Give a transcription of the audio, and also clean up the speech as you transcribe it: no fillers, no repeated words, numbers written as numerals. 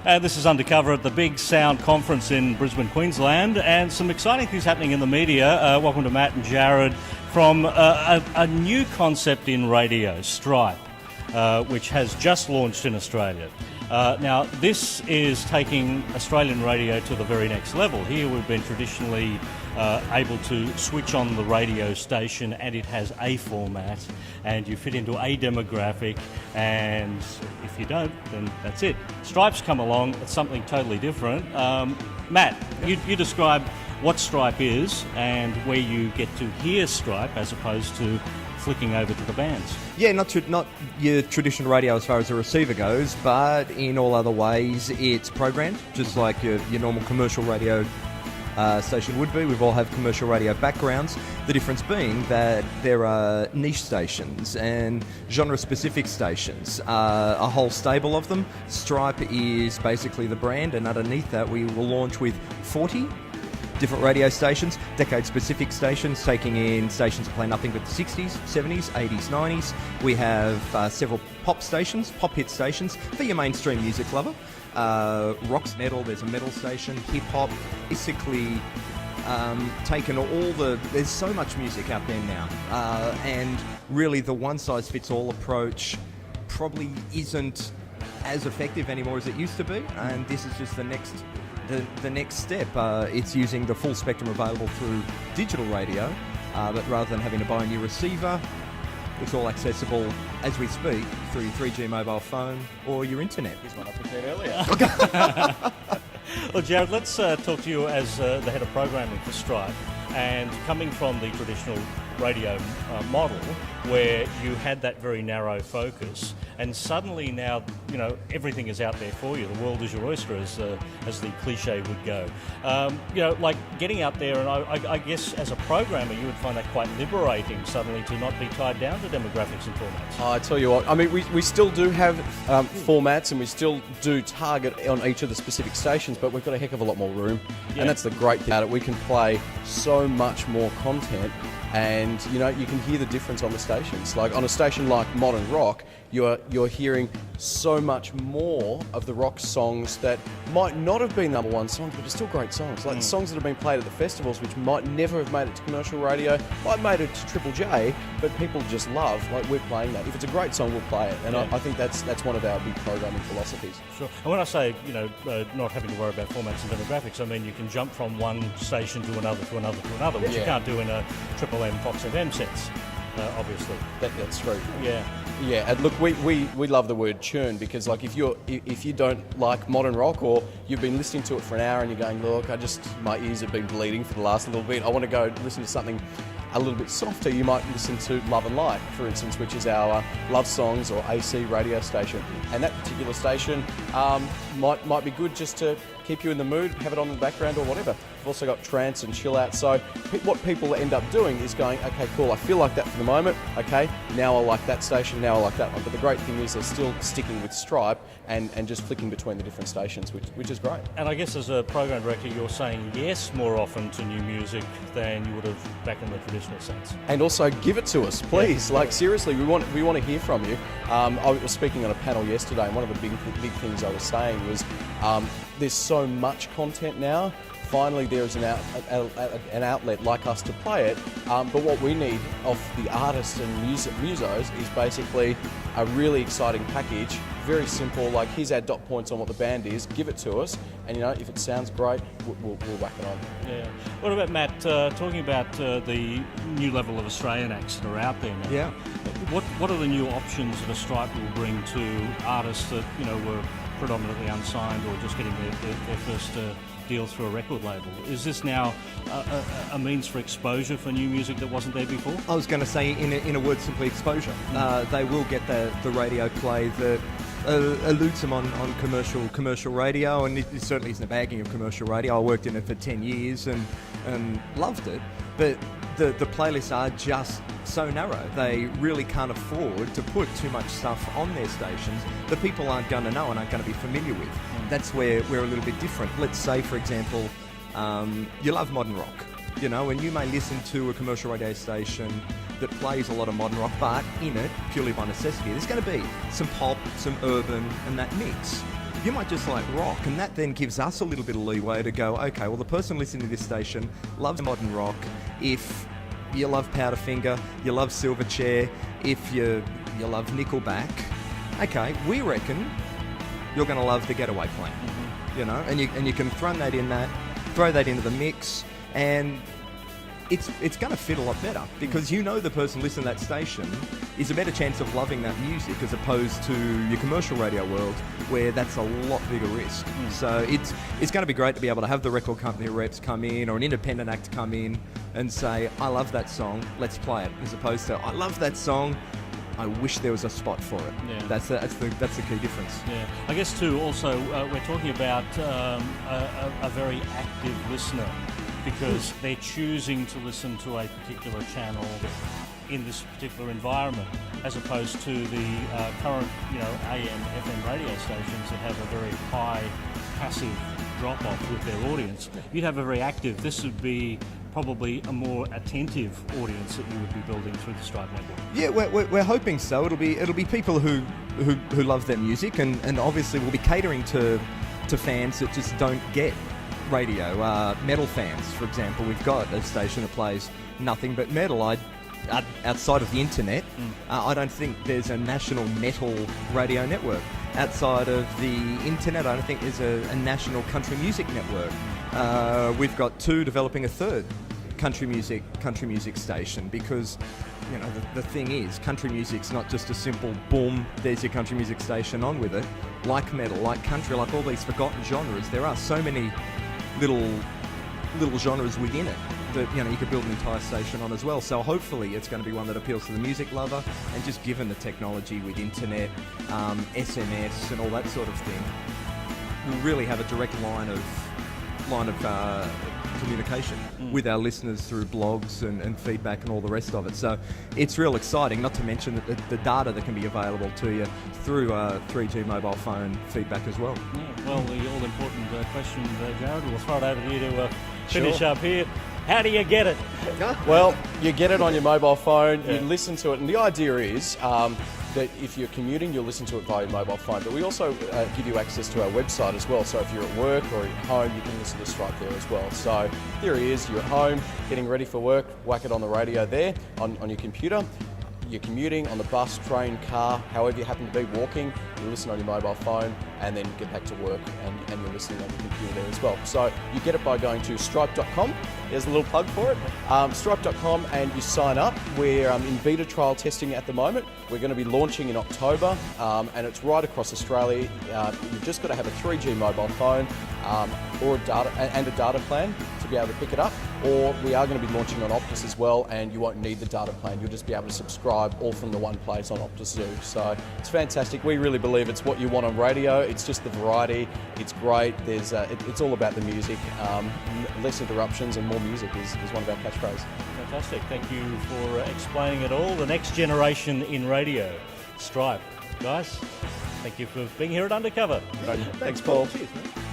This is Undercover at the Big Sound Conference in Brisbane, Queensland, and some exciting things happening in the media. Welcome to Matt and Jarrod from a new concept in radio, Stripe, which has just launched in Australia. Now, this is taking Australian radio to the very next level. Here we've been traditionally able to switch on the radio station and it has a format and you fit into a demographic, and if you don't, then that's it. Stripe's come along, it's something totally different. Matt, you describe what Stripe is and where you get to hear Stripe as opposed to flicking over to the bands. Yeah, not your traditional radio as far as the receiver goes, but in all other ways it's programmed, just like your normal commercial radio station would be. We've all have commercial radio backgrounds. The difference being that there are niche stations and genre-specific stations, a whole stable of them. Stripe is basically the brand, and underneath that we will launch with 40 different radio stations, decade-specific stations, taking in stations that play nothing but the 60s, 70s, 80s, 90s. We have several pop stations, pop hit stations for your mainstream music lover. Rock's metal, there's a metal station, hip-hop, basically taken there's so much music out there now, and really the one-size-fits-all approach probably isn't as effective anymore as it used to be, and this is just the next step. It's using the full spectrum available through digital radio, but rather than having to buy a new receiver, it's all accessible as we speak through your 3G mobile phone or your internet. Here's one I prepared earlier. Well, Jarrod, let's talk to you as the head of programming for Stripe, and coming from the traditional radio model where you had that very narrow focus, and suddenly now everything is out there for you. The world is your oyster, as the cliche would go. Like getting out there, and I guess as a programmer you would find that quite liberating suddenly to not be tied down to demographics and formats. I tell you what, I mean, we still do have formats, and we still do target on each of the specific stations, but we've got a heck of a lot more room, and that's the great thing about it. We can play so much more content, and you can hear the difference on the stations. Like on a station like Modern Rock, you're hearing so much more of the rock songs that might not have been number one songs, but are still great songs. Like the songs that have been played at the festivals, which might never have made it to commercial radio, might have made it to Triple J, but people just love. Like we're playing that. If it's a great song, we'll play it, and I think that's one of our big programming philosophies. Sure. And when I say not having to worry about formats and demographics, I mean you can jump from one station to another to another to another, which you can't do in a Triple M Fox FM sets. Obviously, that's true. Yeah, and look, we love the word churn, because like if you don't like modern rock, or you've been listening to it for an hour and you're going, look, my ears have been bleeding for the last little bit, I want to go listen to something a little bit softer, you might listen to Love and Light, for instance, which is our love songs or AC radio station, and that particular station might be good just to keep you in the mood, have it on in the background or whatever. We've also got trance and chill out. So what people end up doing is going, okay, cool, I feel like that for the moment. Okay, now I like that station, now I like that one. But the great thing is they're still sticking with Stripe and just flicking between the different stations, which is great. And I guess as a program director, you're saying yes more often to new music than you would have back in the traditional sense. And also give it to us, please. Like seriously, we want to hear from you. I was speaking on a panel yesterday, and one of the big things I was saying was there's so much content now. Finally, there is an outlet like us to play it, but what we need off the artists and musos is basically a really exciting package, very simple, like here's our dot points on what the band is, give it to us, and if it sounds great, we'll whack it on. Yeah. What about Matt, talking about the new level of Australian acts that are out there now? Yeah. What are the new options that a Stripe will bring to artists that were predominantly unsigned or just getting their first deal through a record label? Is this now a means for exposure for new music that wasn't there before? I was going to say, in a word, simply exposure. They will get the radio play that eludes them on commercial radio, and it certainly isn't a bagging of commercial radio. I worked in it for 10 years and loved it, but the playlists are just so narrow. They really can't afford to put too much stuff on their stations that people aren't going to know and aren't going to be familiar with. That's where we're a little bit different. Let's say, for example, you love modern rock, and you may listen to a commercial radio station that plays a lot of modern rock, but in it, purely by necessity, there's going to be some pop, some urban, and that mix. you might just like rock, and that then gives us a little bit of leeway to go, okay, well, the person listening to this station loves modern rock. If you love Powderfinger, you love Silverchair, if you love Nickelback, okay, we reckon you're going to love the Getaway Plan, you know, and you can throw that into the mix, and it's going to fit a lot better, because you know the person listening to that station is a better chance of loving that music as opposed to your commercial radio world, where that's a lot bigger risk. So it's going to be great to be able to have the record company reps come in, or an independent act come in and say, I love that song, let's play it, as opposed to, I love that song, I wish there was a spot for it. Yeah. That's the key difference. Yeah, I guess too. Also, we're talking about a very active listener, because they're choosing to listen to a particular channel in this particular environment, as opposed to the current, AM, FM radio stations that have a very high passive drop-off with their audience. You'd have a very active. This would be probably a more attentive audience that you would be building through the Stripe network. Yeah, we're hoping so. It'll be people who love their music, and obviously we'll be catering to fans that just don't get radio. Metal fans, for example, we've got a station that plays nothing but metal. Outside of the internet, I don't think there's a national metal radio network. Outside of the internet, I don't think there's a national country music network. We've got two developing a third country music station, because the thing is, country music's not just a simple boom, there's your country music station, on with it. Like metal, like country, like all these forgotten genres, there are so many little genres within it that you could build an entire station on as well. So hopefully it's going to be one that appeals to the music lover, and just given the technology with internet, SMS and all that sort of thing, we'll really have a direct line of communication with our listeners through blogs and feedback and all the rest of it. So it's real exciting, not to mention that the data that can be available to you through 3G mobile phone feedback as well. Yeah, well, the all-important question, Jarrod, we'll throw it over to you to finish up here. How do you get it? Well, you get it on your mobile phone, you listen to it, and the idea is that if you're commuting, you'll listen to it via your mobile phone. But we also give you access to our website as well. So if you're at work or at home, you can listen to Stripe there as well. So there he is, you're at home, getting ready for work, whack it on the radio there on your computer. You're commuting on the bus, train, car, however you happen to be, walking, you listen on your mobile phone, and then get back to work and you're listening on your computer there as well. So you get it by going to stripe.com. There's a little plug for it. Stripe.com, and you sign up. We're in beta trial testing at the moment. We're going to be launching in October, and it's right across Australia. You've just got to have a 3G mobile phone or a data plan to be able to pick it up. Or we are going to be launching on Optus as well, and you won't need the data plan. You'll just be able to subscribe all from the one place on Optus Zoo. So it's fantastic. We really believe it's what you want on radio. It's just the variety. It's great. It's all about the music. Less interruptions and more music is one of our catchphrases. Fantastic. Thank you for explaining it all. The next generation in radio, Stripe. Guys, thank you for being here at Undercover. Thanks, Paul. Cheers, mate.